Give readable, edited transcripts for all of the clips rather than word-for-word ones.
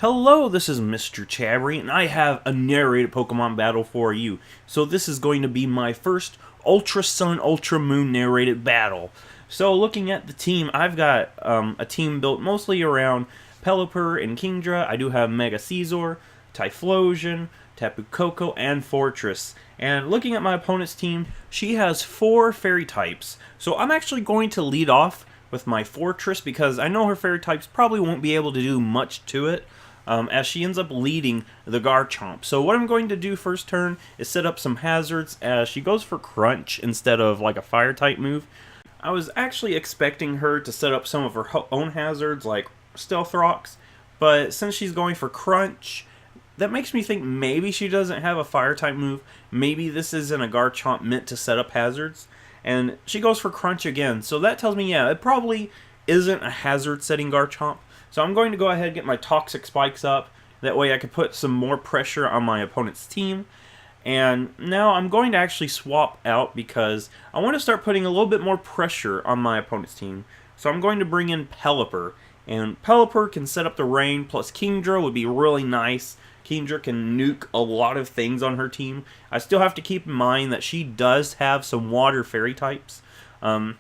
Hello, this is Mr. Chabry, and I have a narrated Pokemon battle for you. So this is going to be my first Ultra Sun, Ultra Moon narrated battle. So looking at the team, I've got a team built mostly around Pelipper and Kingdra. I do have Mega Scizor, Typhlosion, Tapu Koko, and Fortress. And looking at my opponent's team, she has 4 fairy types. So I'm actually going to lead off with my Fortress because I know her fairy types probably won't be able to do much to it. As she ends up leading the Garchomp. So what I'm going to do first turn is set up some hazards as she goes for Crunch instead of like a fire type move. I was actually expecting her to set up some of her own hazards like Stealth Rocks, but since she's going for Crunch, that makes me think maybe she doesn't have a fire type move. Maybe this isn't a Garchomp meant to set up hazards. And she goes for Crunch again, so that tells me, yeah, it probably isn't a hazard setting Garchomp. So I'm going to go ahead and get my Toxic Spikes up. That way I can put some more pressure on my opponent's team. And now I'm going to actually swap out because I want to start putting a little bit more pressure on my opponent's team. So I'm going to bring in Pelipper. And Pelipper can set up the rain, plus Kingdra would be really nice. Kingdra can nuke a lot of things on her team. I still have to keep in mind that she does have some water fairy types. But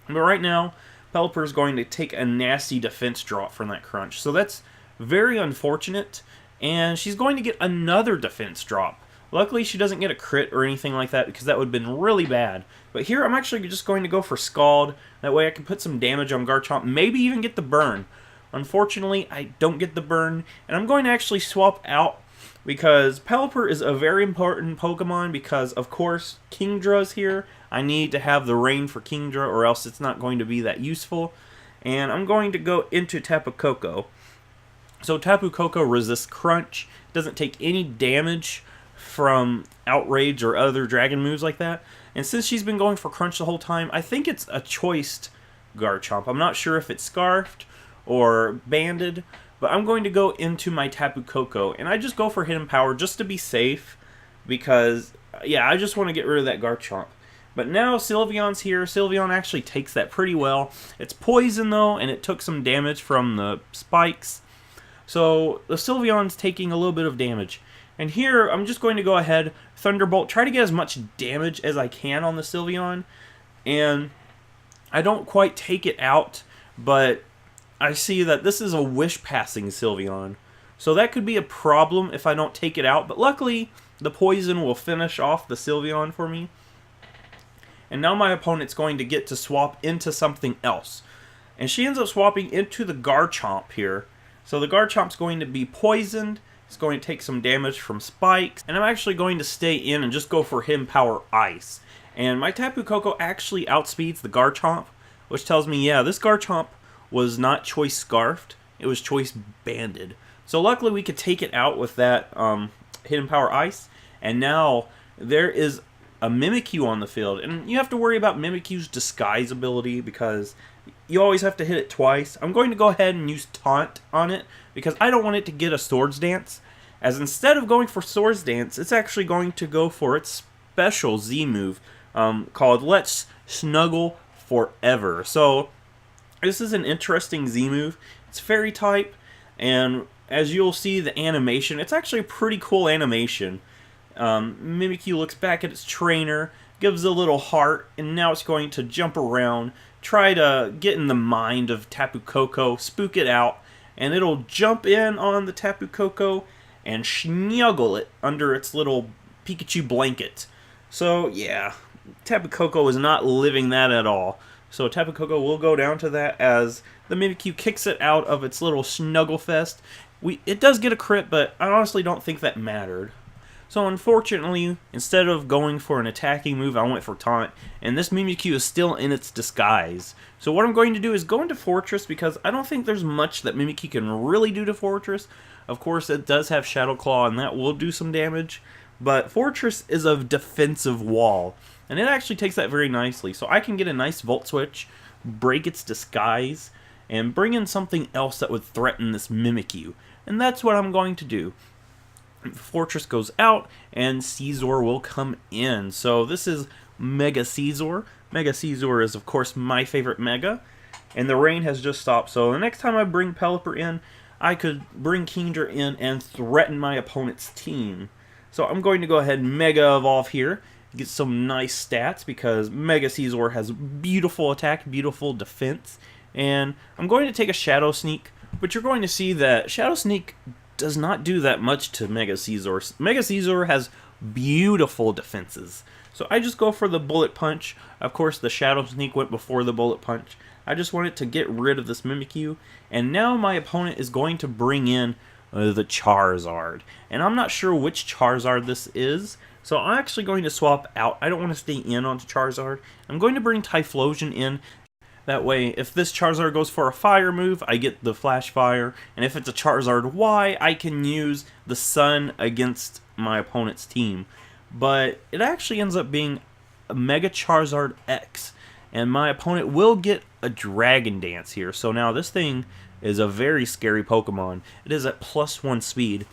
right now, Pelipper is going to take a nasty defense drop from that Crunch. So that's very unfortunate. And she's going to get another defense drop. Luckily, she doesn't get a crit or anything like that because that would have been really bad. But here, I'm actually just going to go for Scald. That way I can put some damage on Garchomp, maybe even get the burn. Unfortunately, I don't get the burn. And I'm going to actually swap out because Pelipper is a very important Pokemon because, of course, Kingdra's here. I need to have the rain for Kingdra or else it's not going to be that useful. And I'm going to go into Tapu Koko. So Tapu Koko resists Crunch, doesn't take any damage from Outrage or other dragon moves like that. And since she's been going for Crunch the whole time, I think it's a choiced Garchomp. I'm not sure if it's Scarfed or Banded, but I'm going to go into my Tapu Koko. And I just go for Hidden Power just to be safe because, yeah, I just want to get rid of that Garchomp. But now Sylveon's here. Sylveon actually takes that pretty well. It's poison though, and it took some damage from the spikes. So the Sylveon's taking a little bit of damage. And here, I'm just going to go ahead, Thunderbolt, try to get as much damage as I can on the Sylveon. And I don't quite take it out, but I see that this is a wish-passing Sylveon. So that could be a problem if I don't take it out. But luckily, the poison will finish off the Sylveon for me. And now my opponent's going to get to swap into something else. And she ends up swapping into the Garchomp here. So the Garchomp's going to be poisoned. It's going to take some damage from spikes. And I'm actually going to stay in and just go for Hidden Power Ice. And my Tapu Koko actually outspeeds the Garchomp, which tells me, yeah, this Garchomp was not choice Scarfed. It was choice Banded. So luckily we could take it out with that Hidden Power Ice. And now there is a Mimikyu on the field, and you have to worry about Mimikyu's disguise ability because you always have to hit it twice. I'm going to go ahead and use Taunt on it because I don't want it to get a Swords Dance, as instead of going for Swords Dance, it's actually going to go for its special Z move called Let's Snuggle Forever. So this is an interesting Z move. It's Fairy type, and as you'll see the animation, it's actually a pretty cool animation. Mimikyu looks back at its trainer, gives a little heart, and now it's going to jump around, try to get in the mind of Tapu Koko, spook it out, and it'll jump in on the Tapu Koko and snuggle it under its little Pikachu blanket. So yeah, Tapu Koko is not living that at all. So Tapu Koko will go down to that as the Mimikyu kicks it out of its little snuggle fest. It does get a crit, but I honestly don't think that mattered. So unfortunately, instead of going for an attacking move, I went for Taunt, and this Mimikyu is still in its disguise. So what I'm going to do is go into Fortress, because I don't think there's much that Mimikyu can really do to Fortress. Of course, it does have Shadow Claw, and that will do some damage, but Fortress is a defensive wall, and it actually takes that very nicely. So I can get a nice Volt Switch, break its disguise, and bring in something else that would threaten this Mimikyu. And that's what I'm going to do. Fortress goes out, and Scizor will come in. So this is Mega Scizor. Mega Scizor is, of course, my favorite Mega. And the rain has just stopped. So the next time I bring Pelipper in, I could bring Kingdra in and threaten my opponent's team. So I'm going to go ahead and Mega Evolve here, get some nice stats, because Mega Scizor has beautiful attack, beautiful defense. And I'm going to take a Shadow Sneak, but you're going to see that Shadow Sneak does not do that much to Mega Scizor. Mega Scizor has beautiful defenses. So I just go for the Bullet Punch. Of course, the Shadow Sneak went before the Bullet Punch. I just wanted to get rid of this Mimikyu. And now my opponent is going to bring in the Charizard. And I'm not sure which Charizard this is, so I'm actually going to swap out. I don't want to stay in onto Charizard. I'm going to bring Typhlosion in. That way, if this Charizard goes for a fire move, I get the Flash Fire. And if it's a Charizard Y, I can use the Sun against my opponent's team. But it actually ends up being a Mega Charizard X. And my opponent will get a Dragon Dance here. So now this thing is a very scary Pokemon. It is at +1 speed,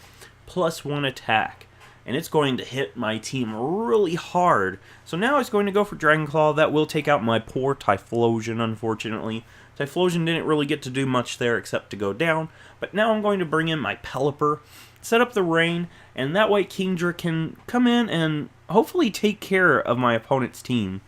+1 attack. And it's going to hit my team really hard. So now it's going to go for Dragon Claw. That will take out my poor Typhlosion, unfortunately. Typhlosion didn't really get to do much there except to go down. But now I'm going to bring in my Pelipper, set up the rain, and that way Kingdra can come in and hopefully take care of my opponent's team.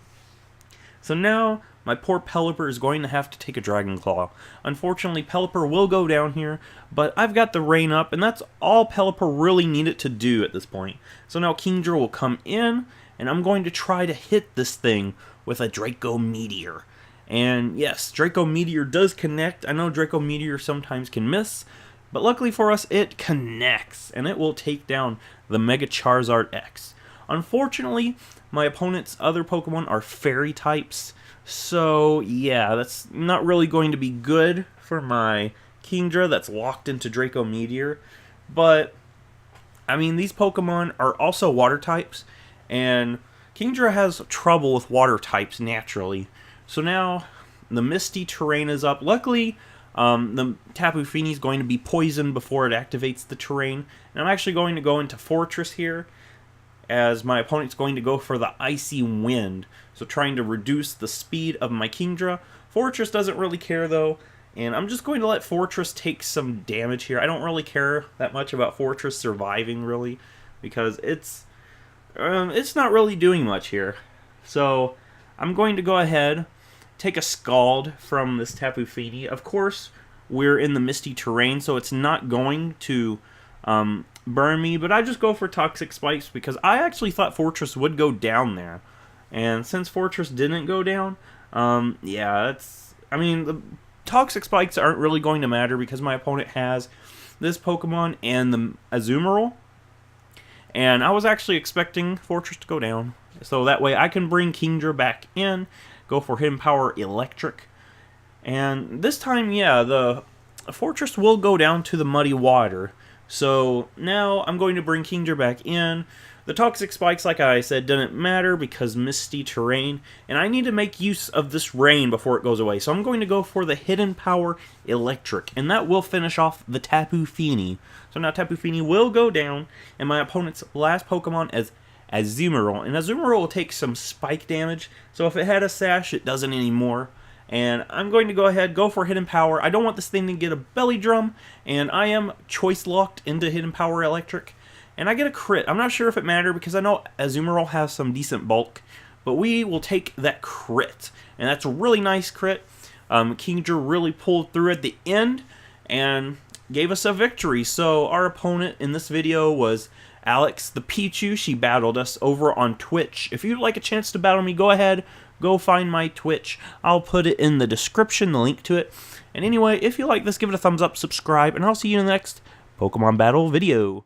So now my poor Pelipper is going to have to take a Dragon Claw. Unfortunately, Pelipper will go down here, but I've got the rain up, and that's all Pelipper really needed to do at this point. So now Kingdra will come in, and I'm going to try to hit this thing with a Draco Meteor. And yes, Draco Meteor does connect. I know Draco Meteor sometimes can miss, but luckily for us, it connects, and it will take down the Mega Charizard X. Unfortunately, my opponent's other Pokemon are Fairy types, so yeah, that's not really going to be good for my Kingdra that's locked into Draco Meteor. But, I mean, these Pokemon are also Water types, and Kingdra has trouble with Water types naturally. So now, the Misty Terrain is up. Luckily, the Tapu Fini is going to be poisoned before it activates the terrain. And I'm actually going to go into Fortress here, as my opponent's going to go for the Icy Wind, so trying to reduce the speed of my Kingdra. Fortress doesn't really care though, and I'm just going to let Fortress take some damage here. I don't really care that much about Fortress surviving really, because it's not really doing much here. So I'm going to go ahead, take a Scald from this Tapu Fini. Of course, we're in the Misty Terrain, so it's not going to burn me, but I just go for Toxic Spikes because I actually thought Fortress would go down there. And since Fortress didn't go down, yeah, I mean, the Toxic Spikes aren't really going to matter because my opponent has this Pokemon and the Azumarill. And I was actually expecting Fortress to go down, so that way I can bring Kingdra back in, go for Hidden Power Electric. And this time, yeah, the Fortress will go down to the Muddy Water. So now I'm going to bring Kingdra back in. The Toxic Spikes, like I said, didn't matter because Misty Terrain, and I need to make use of this rain before it goes away. So I'm going to go for the Hidden Power Electric, and that will finish off the Tapu Fini. So now Tapu Fini will go down, and my opponent's last Pokemon is Azumarill. And Azumarill will take some spike damage, so if it had a Sash, it doesn't anymore. And I'm going to go ahead, go for Hidden Power. I don't want this thing to get a Belly Drum, and I am choice locked into Hidden Power Electric. And I get a crit. I'm not sure if it mattered because I know Azumarill has some decent bulk, but we will take that crit. And that's a really nice crit. Kingdra really pulled through at the end and gave us a victory. So our opponent in this video was Alex the Pichu. She battled us over on Twitch. If you'd like a chance to battle me, go ahead. Go find my Twitch. I'll put it in the description, the link to it. And anyway, if you like this, give it a thumbs up, subscribe, and I'll see you in the next Pokemon Battle video.